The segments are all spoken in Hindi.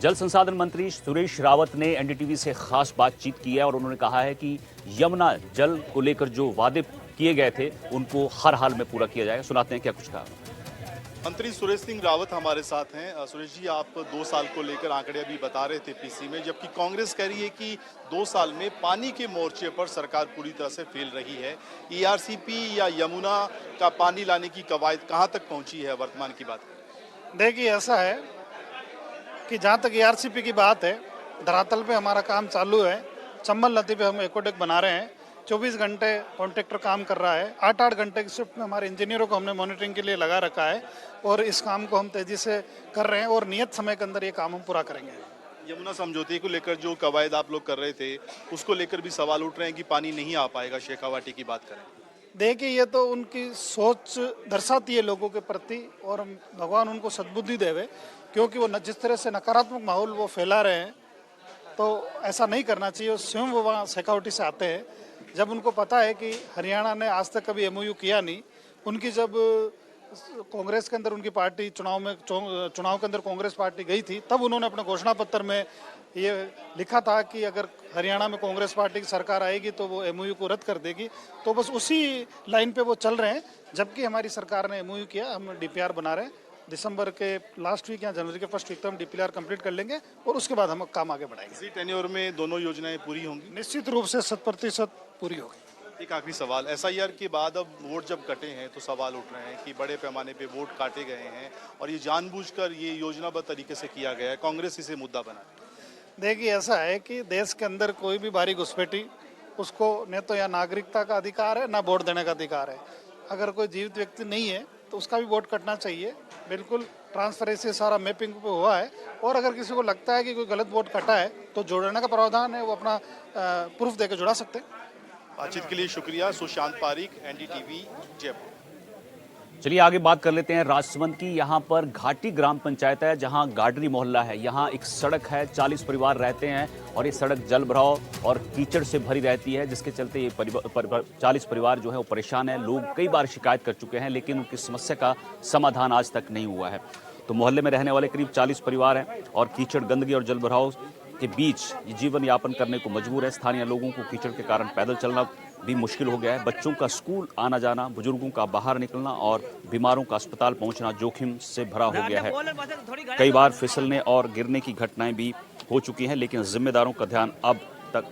जल संसाधन मंत्री सुरेश रावत ने एनडीटीवी से खास बातचीत की है और उन्होंने कहा है कि यमुना जल को लेकर जो वादे किए गए थे उनको हर हाल में पूरा किया जाएगा। सुनाते हैं क्या कुछ कहा। मंत्री सुरेश सिंह रावत हमारे साथ हैं। सुरेश जी, आप 2 साल को लेकर आंकड़े अभी बता रहे थे पीसी में, जबकि कांग्रेस कह रही है कि 2 साल में पानी के मोर्चे पर सरकार पूरी तरह से फेल रही है। ईआरसीपी या यमुना का पानी लाने की कवायद कहां तक पहुंची है वर्तमान की बात? देखिए, ऐसा है कि जहाँ तक ईआरसीपी की बात है, धरातल पे हमारा काम चालू है। चंबल नदी पे हम एक्वाडेक्ट बना रहे हैं। 24 घंटे कॉन्ट्रैक्टर काम कर रहा है। 8-8 घंटे की शिफ्ट में हमारे इंजीनियरों को हमने मॉनिटरिंग के लिए लगा रखा है और इस काम को हम तेजी से कर रहे हैं और नियत समय के अंदर ये काम हम पूरा करेंगे। यमुना समझौते को लेकर जो कवायद आप लोग कर रहे थे, उसको लेकर भी सवाल उठ रहे हैं कि पानी नहीं आ पाएगा। शेखावाटी की बात करें, देखिए, ये तो उनकी सोच दर्शाती है लोगों के प्रति और भगवान उनको सद्बुद्धि देवे, क्योंकि वो जिस तरह से नकारात्मक माहौल वो फैला रहे हैं तो ऐसा नहीं करना चाहिए। स्वयं वो वहाँ शेखावटी से आते हैं, जब उनको पता है कि हरियाणा ने आज तक कभी एमओयू किया नहीं। उनकी जब कांग्रेस के अंदर उनकी पार्टी चुनाव के अंदर कांग्रेस पार्टी गई थी, तब उन्होंने अपने घोषणा पत्र में ये लिखा था कि अगर हरियाणा में कांग्रेस पार्टी की सरकार आएगी तो वो एमओयू को रद्द कर देगी। तो बस उसी लाइन पे वो चल रहे हैं। जबकि हमारी सरकार ने एमओयू किया, हम डीपीआर बना रहे हैं। दिसंबर के लास्ट वीक या जनवरी के फर्स्ट वीक तक हम डीपीआर कंप्लीट कर लेंगे और उसके बाद हम काम आगे बढ़ाएंगे। इसी टेन्योर में दोनों योजनाएं पूरी होंगी? निश्चित रूप से 100% पूरी होगी। एक आखिरी सवाल, एसआईआर के बाद अब वोट जब कटे हैं तो सवाल उठ रहे हैं कि बड़े पैमाने पे वोट काटे गए हैं और ये जानबूझकर ये योजनाबद्ध तरीके से किया गया है। कांग्रेस इसे मुद्दा बना। देखिए, ऐसा है कि देश के अंदर कोई भी बारी घुसपैठी, उसको न तो या नागरिकता का अधिकार है ना वोट देने का अधिकार है। अगर कोई जीवित व्यक्ति नहीं है तो उसका भी वोट कटना चाहिए। बिल्कुल ट्रांसपेरेंसी सारा मैपिंग पे हुआ है और अगर किसी को लगता है कि कोई गलत वोट कटा है तो जोड़ने का प्रावधान है, वो अपना प्रूफ देकर जुड़ा सकते हैं। बातचीत के लिए शुक्रिया। सुशांत पारीक, एनडीटीवी, जयपुर। चलिए आगे बात कर लेते हैं राजसमंद की। यहाँ पर घाटी ग्राम पंचायत है जहाँ गाडरी मोहल्ला है। यहाँ एक सड़क है, 40 परिवार रहते हैं और ये सड़क जल भराव और कीचड़ से भरी रहती है, जिसके चलते ये 40 परिवार जो है वो परेशान है। लोग कई बार शिकायत कर चुके हैं लेकिन उनकी समस्या का समाधान आज तक नहीं हुआ है। तो मोहल्ले में रहने वाले करीब 40 परिवार हैं और कीचड़, गंदगी और जल भराव के बीच ये जीवन यापन करने को मजबूर है। स्थानीय लोगों को कीचड़ के कारण पैदल चलना भी मुश्किल हो गया है। बच्चों का स्कूल आना जाना, बुजुर्गों का बाहर निकलना और बीमारों का अस्पताल पहुंचना जोखिम से भरा हो गया है। कई बार फिसलने और गिरने की घटनाएं भी हो चुकी हैं लेकिन जिम्मेदारों का ध्यान अब तक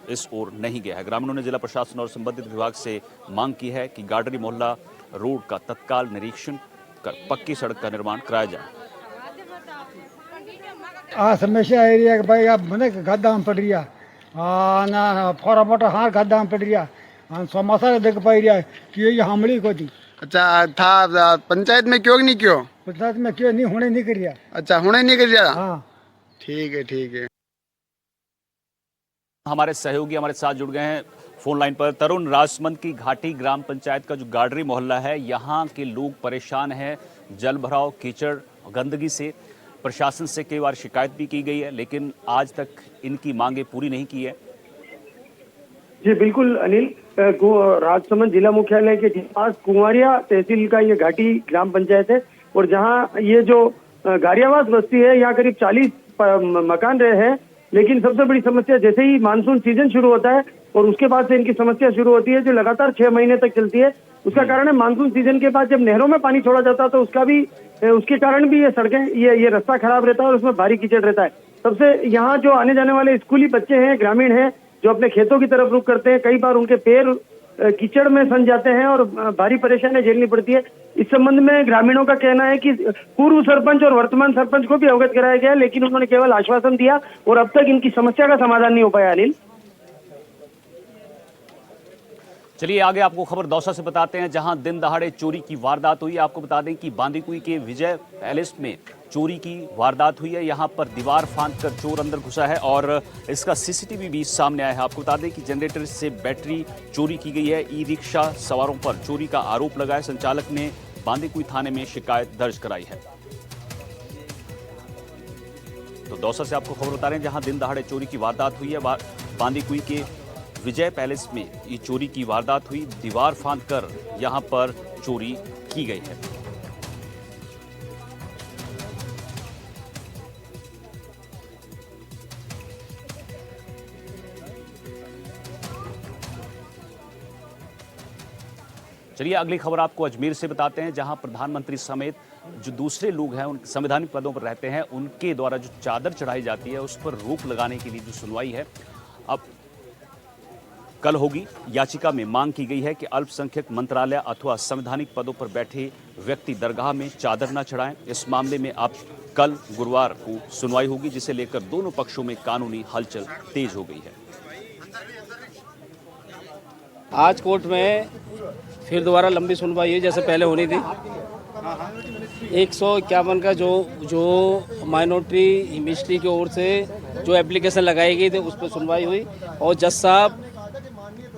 इस ओर नहीं गया है। ग्रामीणों ने जिला प्रशासन और संबंधित विभाग से मांग की है कि गाडरी मोहल्ला रोड का तत्काल निरीक्षण कर पक्की सड़क का निर्माण कराया जाए। आ समस्या एरिया के भाई, अब मैंने गद्दा में पड़ रही है ना, फोरा मोटा हाँ गद्दा में पड़ रही है। समोसा देख पाई रहा है कि ये हमली को थी। अच्छा, था पंचायत में क्यों नहीं क्यों? पंचायत में क्यों नहीं होने नहीं कर रहा। अच्छा, होने नहीं कर रहा। हाँ, ठीक है, ठीक है। हमारे सहयोगी हमारे साथ जुड़ गए हैं फोन लाइन पर। तरुण, राजसमंद की घाटी ग्राम पंचायत का जो गाडरी मोहल्ला है, यहाँ के लोग परेशान हैं जल भराव, कीचड़, गंदगी से। प्रशासन से कई बार शिकायत भी की गई है लेकिन आज तक इनकी मांगे पूरी नहीं की है। जी बिल्कुल अनिल, राजसमंद जिला मुख्यालय के पास कुंवरिया तहसील का ये घाटी ग्राम पंचायत है और जहाँ ये जो गारियावास बस्ती है, यहाँ करीब 40 मकान रहे हैं। लेकिन सबसे बड़ी समस्या, जैसे ही मानसून सीजन शुरू होता है और उसके बाद से इनकी समस्या शुरू होती है जो लगातार 6 महीने तक चलती है। उसका कारण है मानसून सीजन के बाद जब नहरों में पानी छोड़ा जाता है तो उसके कारण भी ये सड़कें, ये रास्ता खराब रहता है और उसमें भारी कीचड़ रहता है। सबसे यहाँ जो आने जाने वाले स्कूली बच्चे हैं, ग्रामीण हैं, जो अपने खेतों की तरफ रुख करते हैं, कई बार उनके पैर कीचड़ में सन जाते हैं और भारी परेशानी झेलनी पड़ती है। इस संबंध में ग्रामीणों का कहना है कि पूर्व सरपंच और वर्तमान सरपंच को भी अवगत कराया गया लेकिन उन्होंने केवल आश्वासन दिया और अब तक इनकी समस्या का समाधान नहीं हो पाया। अनिल, चलिए आगे आपको खबर दौसा से बताते हैं जहां दिन दहाड़े चोरी की वारदात हुई। आपको बता दें कि बांदीकुई के विजय पैलेस में चोरी की वारदात हुई है। यहां पर दीवार फांदकर चोर अंदर घुसा है और इसका सीसीटीवी भी सामने आया है। आपको बता दें कि जनरेटर से बैटरी चोरी की गई है। ई रिक्शा सवारों पर चोरी का आरोप लगा है। संचालक ने बांदीकुई थाने में शिकायत दर्ज कराई है। तो दौसा से आपको खबर बता रहे हैं जहां दिन दहाड़े चोरी की वारदात हुई है। बांदीकुई के विजय पैलेस में ये चोरी की वारदात हुई। दीवार फांदकर यहां पर चोरी की गई है। चलिए अगली खबर आपको अजमेर से बताते हैं, जहां प्रधानमंत्री समेत जो दूसरे लोग हैं उन संवैधानिक पदों पर रहते हैं, उनके द्वारा जो चादर चढ़ाई जाती है उस पर रोक लगाने के लिए जो सुनवाई है अब कल होगी। याचिका में मांग की गई है कि अल्पसंख्यक मंत्रालय अथवा संवैधानिक पदों पर बैठे व्यक्ति दरगाह में चादर न चढ़ाएं। इस मामले में अब कल गुरुवार को सुनवाई होगी, जिसे लेकर दोनों पक्षों में कानूनी हलचल तेज हो गई है। आज कोर्ट में फिर दोबारा लंबी सुनवाई हुई जैसे पहले होनी थी। 151 का जो माइनॉरिटी मिनिस्ट्री की ओर से जो एप्लीकेशन लगाई गई थी उस पर सुनवाई हुई और जज साहब,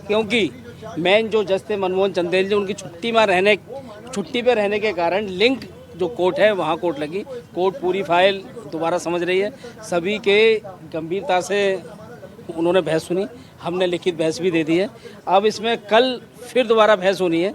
क्योंकि मेन जो जज थे मनमोहन चंदेल जी, उनकी छुट्टी पे रहने के कारण लिंक जो कोर्ट है वहाँ कोर्ट लगी। कोर्ट पूरी फाइल दोबारा समझ रही है, सभी के गंभीरता से उन्होंने बहस सुनी, हमने लिखित बहस भी दे दी है। अब इसमें कल फिर दोबारा बहस होनी है,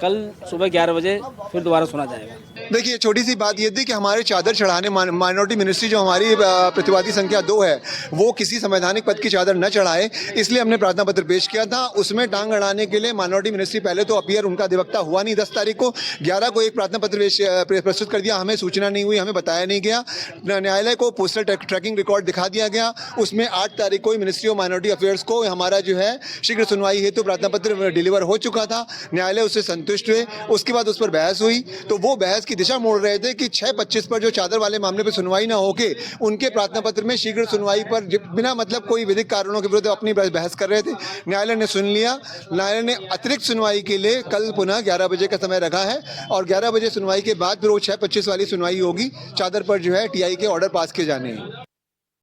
कल सुबह 11 बजे फिर दोबारा सुना जाएगा। देखिए, छोटी सी बात ये थी कि हमारे चादर चढ़ाने माइनॉरिटी मिनिस्ट्री जो हमारी प्रतिवादी संख्या 2 है वो किसी संवैधानिक पद की चादर न चढ़ाए, इसलिए हमने प्रार्थना पत्र पेश किया था। उसमें टांग अड़ाने के लिए माइनॉरिटी मिनिस्ट्री पहले तो अपीयर उनका अधिवक्ता हुआ नहीं 10 तारीख को, 11 को एक प्रार्थना पत्र प्रस्तुत कर दिया, हमें सूचना नहीं हुई, हमें बताया नहीं गया। न्यायालय को पोस्टल ट्रैकिंग रिकॉर्ड दिखा दिया गया, उसमें 8 तारीख को मिनिस्ट्री ऑफ माइनॉरिटी अफेयर्स को हमारा जो है शीघ्र सुनवाई हेतु प्रार्थना पत्र डिलीवर हो चुका था। न्यायालय उससे संतुष्ट हुए, उसके बाद उस पर बहस हुई, तो वो बहस की दिशा मोड़ रहे थे कि 6/25 पर जो चादर वाले मामले पर सुनवाई ना होके उनके प्रार्थना पत्र में शीघ्र सुनवाई पर बिना मतलब कोई विधिक कारणों के विरुद्ध अपनी बहस कर रहे थे। न्यायालय ने सुन लिया। न्यायालय ने अतिरिक्त सुनवाई के लिए कल पुनः 11 बजे का समय रखा है और 11 बजे सुनवाई के बाद फिर वो 6/25 वाली सुनवाई होगी। चादर पर जो है टीआई के ऑर्डर पास किए जाने हैं।